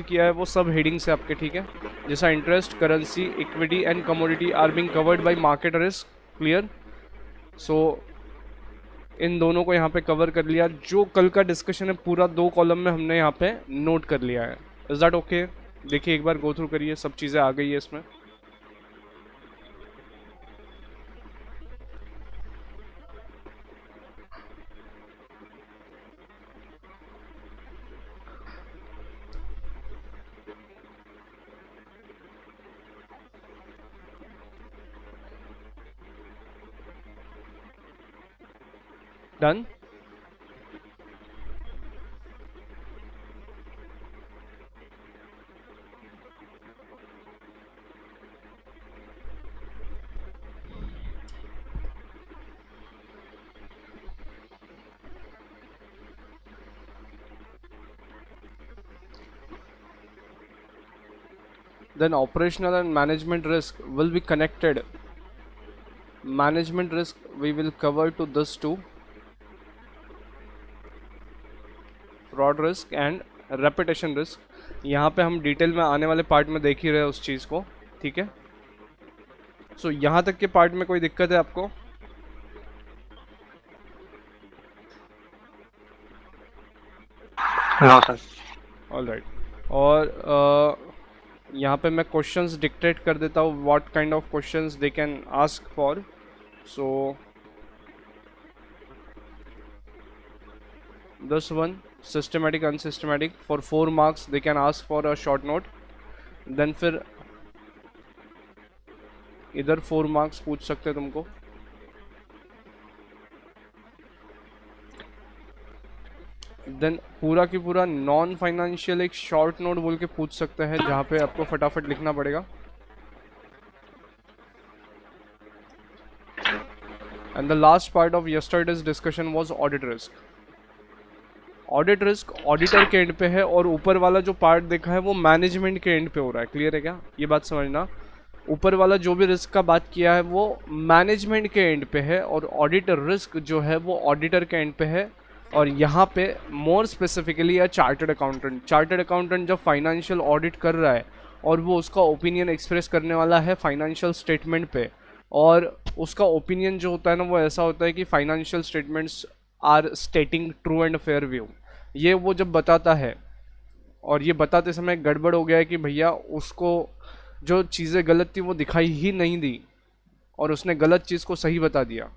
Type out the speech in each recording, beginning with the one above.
किया है वो सब हेडिंग से आपके, ठीक है, जैसा interest, currency, equity and commodity are being covered by market risk. Clear? So इन दोनों को यहाँ पे कवर कर लिया। जो कल का डिस्कशन है पूरा 2 कॉलम में हमने यहाँ पे नोट कर लिया है। Is that okay? देखिए एक बार गो थ्रू करिए, सब चीज़ें आ गई है इसमें। Done? Then operational and management risk will be connected. Management risk we will cover to this too. Fraud risk and reputation risk। यहाँ पे हम डिटेल में आने वाले पार्ट में देख ही रहे हैं उस चीज़ को, ठीक है। सो यहाँ तक के पार्ट में कोई दिक्कत है आपको? No sir. All right. और यहाँ पे मैं क्वेश्चंस डिक्टेट कर देता हूँ, what kind of questions they can ask for. So this one, systematic unsystematic, for 4 marks they can ask for a short note. Then फिर इधर 4 मार्क्स पूछ सकते हैं तुमको। देन पूरा की पूरा नॉन फाइनेंशियल एक शॉर्ट नोट बोल के पूछ सकते हैं, जहाँ पे आपको फटाफट लिखना पड़ेगा। And the last part of yesterday's discussion was audit risk. Audit risk auditor के एंड पे है, और ऊपर वाला जो पार्ट देखा है वो मैनेजमेंट के एंड पे हो रहा है। क्लियर है क्या? ये बात समझना, ऊपर वाला जो भी रिस्क का बात किया है वो मैनेजमेंट के एंड पे है, और ऑडिटर रिस्क जो है वो ऑडिटर के एंड पे है। और यहाँ पे मोर स्पेसिफिकली है चार्टर्ड अकाउंटेंट। चार्टर्ड अकाउंटेंट जब फाइनेंशियल ऑडिट कर रहा है और वो उसका ओपिनियन एक्सप्रेस करने वाला है फाइनेंशियल स्टेटमेंट पे, और उसका ओपिनियन जो होता है ना वो ऐसा होता है कि financial statements are stating true and fair view. ये वो जब बताता है, और ये बताते समय गड़बड़ हो गया है कि भैया उसको जो चीज़ें गलत थी वो दिखाई ही नहीं दी, और उसने गलत चीज़ को सही बता दिया,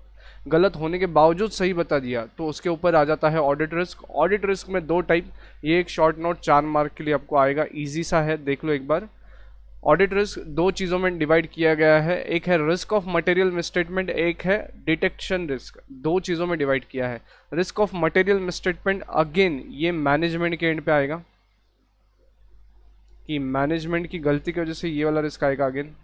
गलत होने के बावजूद सही बता दिया, तो उसके ऊपर आ जाता है ऑडिट रिस्क। ऑडिट रिस्क में 2 टाइप, ये एक शॉर्ट नोट 4 मार्क के लिए आपको आएगा, इजी सा है, देख लो एक बार। ऑडिट रिस्क 2 चीज़ों में डिवाइड किया गया है, एक है रिस्क ऑफ मटेरियल मिसस्टेटमेंट, एक है डिटेक्शन रिस्क। 2 चीज़ों में डिवाइड किया है। Risk of material misstatement again ये मैनेजमेंट के एंड पे आएगा, कि मैनेजमेंट की गलती की वजह से ये वाला रिस्क आएगा अगेन।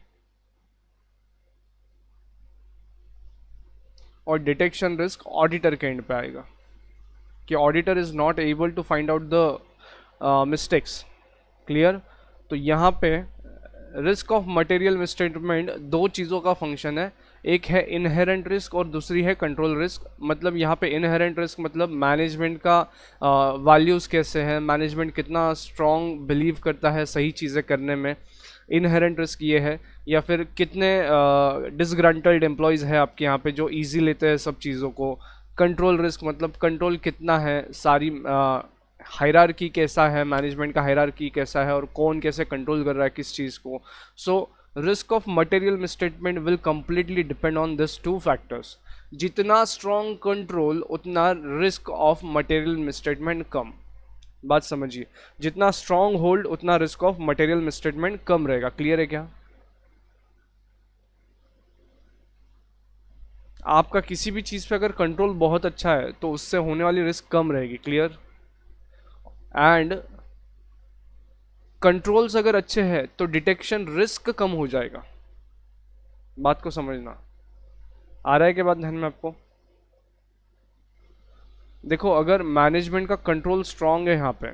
और डिटेक्शन रिस्क ऑडिटर के एंड पे आएगा, कि auditor is not able to find out the mistakes. Clear? तो यहाँ पे रिस्क ऑफ मटेरियल मिसस्टेटमेंट 2 चीज़ों का फंक्शन है, एक है इनहेरेंट रिस्क और दूसरी है कंट्रोल रिस्क। मतलब यहाँ पे इनहेरेंट रिस्क मतलब मैनेजमेंट का वैल्यूज़ कैसे हैं, मैनेजमेंट कितना स्ट्रॉन्ग बिलीव करता है सही चीज़ें करने में, इनहेरेंट रिस्क ये है। या फिर कितने डिसग्रंटल्ड एम्प्लॉयज़ है आपके यहाँ पे जो ईजी लेते हैं सब चीज़ों को। कंट्रोल रिस्क मतलब कंट्रोल कितना है, सारी हायरार्की कैसा है, मैनेजमेंट का हायरार्की कैसा है, और कौन कैसे कंट्रोल कर रहा है किस चीज़ को। So risk of material misstatement will completely depend on this 2 factors. जितना स्ट्रॉन्ग कंट्रोल उतना रिस्क ऑफ मटेरियल मिसस्टेटमेंट कम। बात समझिए, जितना स्ट्रॉन्ग होल्ड उतना रिस्क ऑफ मटेरियल मिसस्टेटमेंट कम रहेगा। क्लियर है क्या? आपका किसी भी चीज़ पे अगर कंट्रोल बहुत अच्छा है तो उससे होने वाली रिस्क कम रहेगी। क्लियर? एंड कंट्रोल्स अगर अच्छे हैं तो डिटेक्शन रिस्क कम हो जाएगा। बात को समझना आ रहा है कि बात ध्यान में आपको? देखो, अगर मैनेजमेंट का कंट्रोल स्ट्रांग है यहाँ पे,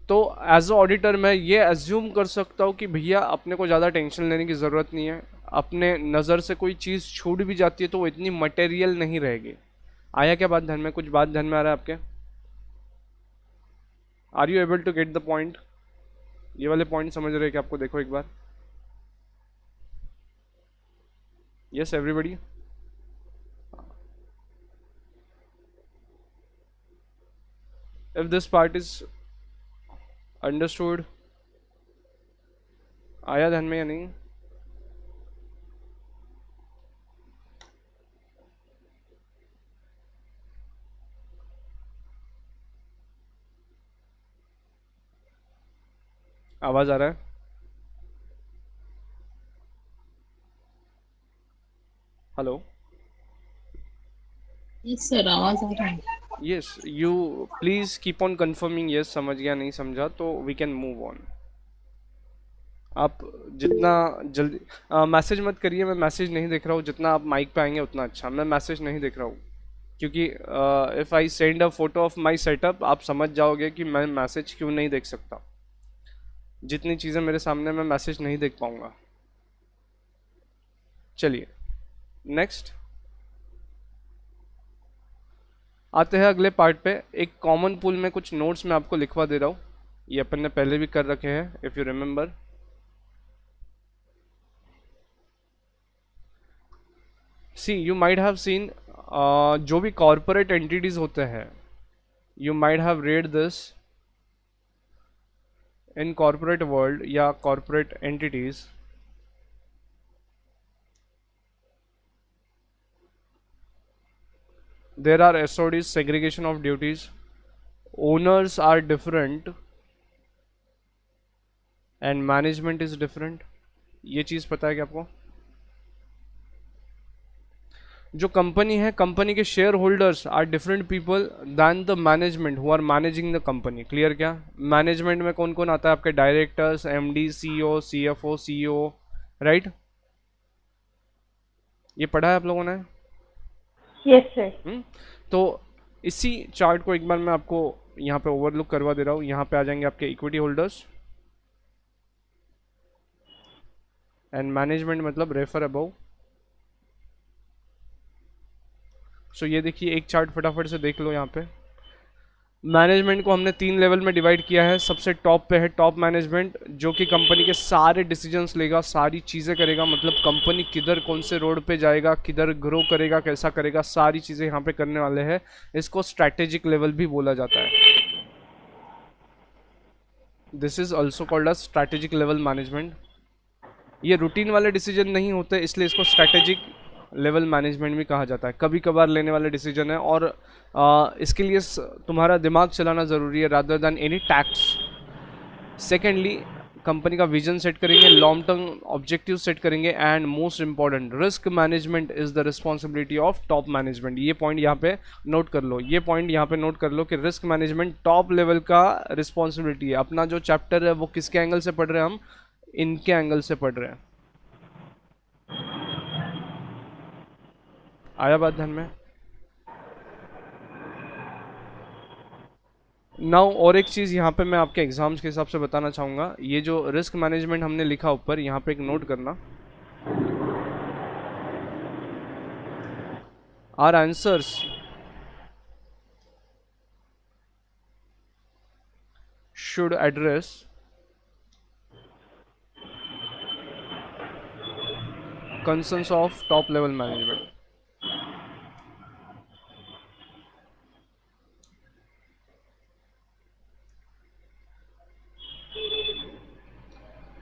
तो एज अ ऑडिटर मैं ये एज्यूम कर सकता हूँ कि भैया अपने को ज़्यादा टेंशन लेने की ज़रूरत नहीं है, अपने नज़र से कोई चीज़ छूट भी जाती है तो वो इतनी मटेरियल नहीं रहेगी। आया क्या बात ध्यान में? कुछ बात ध्यान में आ रहा है आपके? Are you able to get the point? ये वाले पॉइंट समझ रहे हैं कि आपको? देखो एक बार, yes everybody? If this part is understood, आया ध्यान में या नहीं? आवाज आ रहा है? हेलो? यस सर, आवाज आ रहा है। Yes, you please keep on confirming, yes समझ गया नहीं समझा तो वी कैन मूव ऑन। आप जितना जल्दी मैसेज मत करिए, मैं मैसेज नहीं देख रहा हूँ। जितना आप माइक पे आएंगे उतना अच्छा। मैं मैसेज नहीं देख रहा हूँ क्योंकि if I send a photo of my setup, आप समझ जाओगे कि मैं मैसेज क्यों नहीं देख सकता। जितनी चीज़ें मेरे सामने, मैं मैसेज नहीं देख पाऊंगा। चलिए नेक्स्ट आते हैं अगले पार्ट पे। एक कॉमन पूल में कुछ नोट्स मैं आपको लिखवा दे रहा हूँ। ये अपन ने पहले भी कर रखे हैं, if you remember. See you might have seen, जो भी कॉरपोरेट एंटिटीज होते हैं, you might have read this in corporate world या corporate entities. There are SODs, segregation of duties. Owners are different and management is different. ये चीज़ पता है क्या आपको? जो कंपनी है, कंपनी के shareholders are different people than the management who are managing the company. Clear क्या? Management में कौन कौन आता है? आपके directors, MD, CEO, CFO, CEO, right? ये पढ़ा है आप लोगों ने? Yes sir. तो इसी चार्ट को एक बार मैं आपको यहाँ पे ओवरलुक करवा दे रहा हूँ। यहाँ पे आ जाएंगे आपके इक्विटी होल्डर्स एंड मैनेजमेंट, मतलब रेफर अबव। सो ये देखिए एक चार्ट फटाफट से देख लो। यहाँ पे मैनेजमेंट को हमने 3 लेवल में डिवाइड किया है। सबसे टॉप पे है टॉप मैनेजमेंट, जो कि कंपनी के सारे डिसीजंस लेगा, सारी चीज़ें करेगा। मतलब कंपनी किधर, कौन से रोड पे जाएगा, किधर ग्रो करेगा, कैसा करेगा, सारी चीज़ें यहाँ पे करने वाले हैं। इसको स्ट्रैटेजिक लेवल भी बोला जाता है। This is also called a strategic level management. ये रूटीन वाले डिसीजन नहीं होते, इसलिए इसको स्ट्रैटेजिक लेवल मैनेजमेंट भी कहा जाता है। कभी कभार लेने वाले डिसीजन है और इसके लिए तुम्हारा दिमाग चलाना ज़रूरी है rather than any tax. Secondly, company का विजन सेट करेंगे, लॉन्ग टर्म ऑब्जेक्टिव सेट करेंगे, and most important risk management is the responsibility of top management. ये पॉइंट यहाँ पे नोट कर लो, ये पॉइंट यहाँ पे नोट कर लो कि रिस्क मैनेजमेंट टॉप लेवल का रिस्पॉन्सिबिलिटी है। अपना जो चैप्टर है वो किसके एंगल से पढ़ रहे हैं हम? इनके एंगल से पढ़ रहे हैं। आया बात ध्यान में? नाउ और एक चीज़ यहाँ पे मैं आपके एग्जाम्स के हिसाब से बताना चाहूँगा। ये जो रिस्क मैनेजमेंट हमने लिखा ऊपर, यहाँ पे एक नोट करना। Our answers should address concerns of top level management.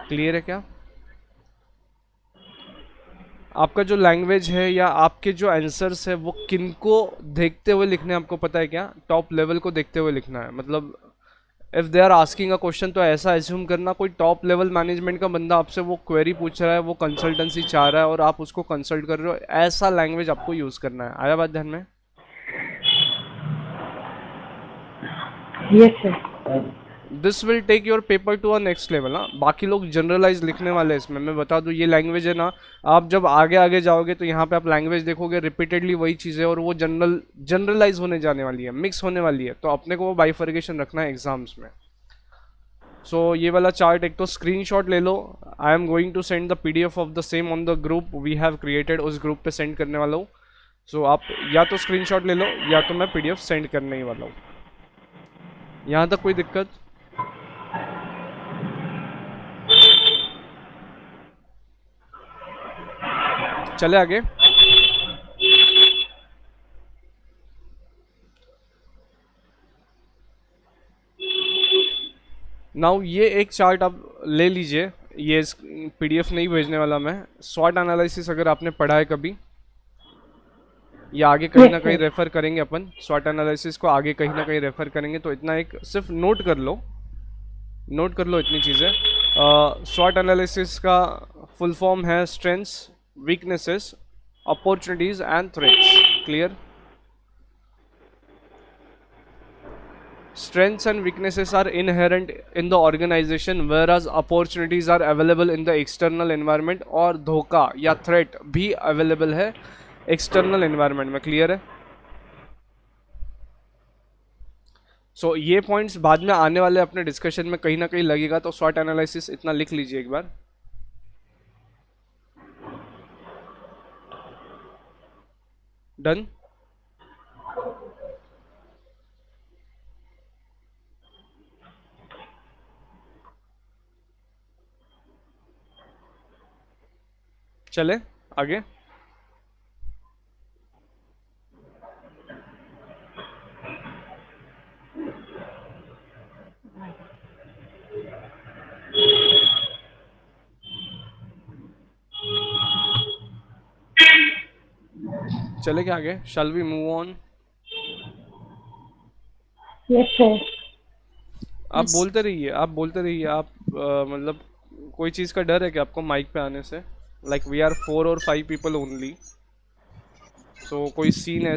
Clear है क्या? आपका जो लैंग्वेज है या आपके जो आंसर्स है वो किनको देखते हुए लिखने हैं, आपको पता है क्या? टॉप लेवल को देखते हुए लिखना है। मतलब if they are asking a question तो ऐसा एज्यूम करना कोई टॉप लेवल मैनेजमेंट का बंदा आपसे वो क्वेरी पूछ रहा है, वो कंसल्टेंसी चाह रहा है और आप उसको कंसल्ट कर रहे हो। ऐसा लैंग्वेज आपको यूज करना है। आया बात ध्यान में? Yes sir. This will take your paper to a next level. हाँ, बाकी लोग जनरलाइज लिखने वाले हैं इसमें। मैं बता दूं, ये लैंग्वेज है ना, आप जब आगे आगे जाओगे तो यहाँ पे आप लैंग्वेज देखोगे रिपीटेडली वही चीज़ें, और वो जनरलाइज होने जाने वाली है, मिक्स होने वाली है। तो अपने को वो बाइफर्केशन रखना है एग्जाम्स में। सो ये वाला चार्ट एक तो स्क्रीनशॉट ले लो। I am going to send the PDF of the same on the group we have created. उस ग्रुप पे सेंड करने वाला हूँ। सो आप या तो स्क्रीनशॉट ले लो या तो मैं PDF सेंड करने ही वाला हूँ। यहाँ तक कोई दिक्कत? चले आगे। नाउ ये एक चार्ट आप ले लीजिए, ये पीडीएफ नहीं भेजने वाला मैं। स्वॉट एनालिसिस अगर आपने पढ़ा है कभी, या आगे कहीं Yes, ना कहीं sir. रेफर करेंगे अपन, स्वॉट एनालिसिस को आगे कहीं ना कहीं रेफर करेंगे, तो इतना एक सिर्फ नोट कर लो, नोट कर लो इतनी चीज़ें। स्वॉट एनालिसिस का फुल फॉर्म है strengths, weaknesses, opportunities and threats. Clear? Strengths and weaknesses are inherent in the organization, whereas opportunities are available in the external environment, और धोखा या threat भी available है external environment में। क्लियर है? सो ये पॉइंट्स बाद में आने वाले अपने डिस्कशन में कहीं ना कहीं लगेगा, तो SWOT एनालिसिस इतना लिख लीजिए एक बार। डन? चले आगे। चले क्या आगे? Shall we move on? Yes, sir. आप बोलते रहिए, आप बोलते रहिए। आप मतलब कोई चीज़ का डर है कि आपको माइक पे आने से? लाइक वी आर 4 और 5 पीपल ओनली, सो कोई सीन है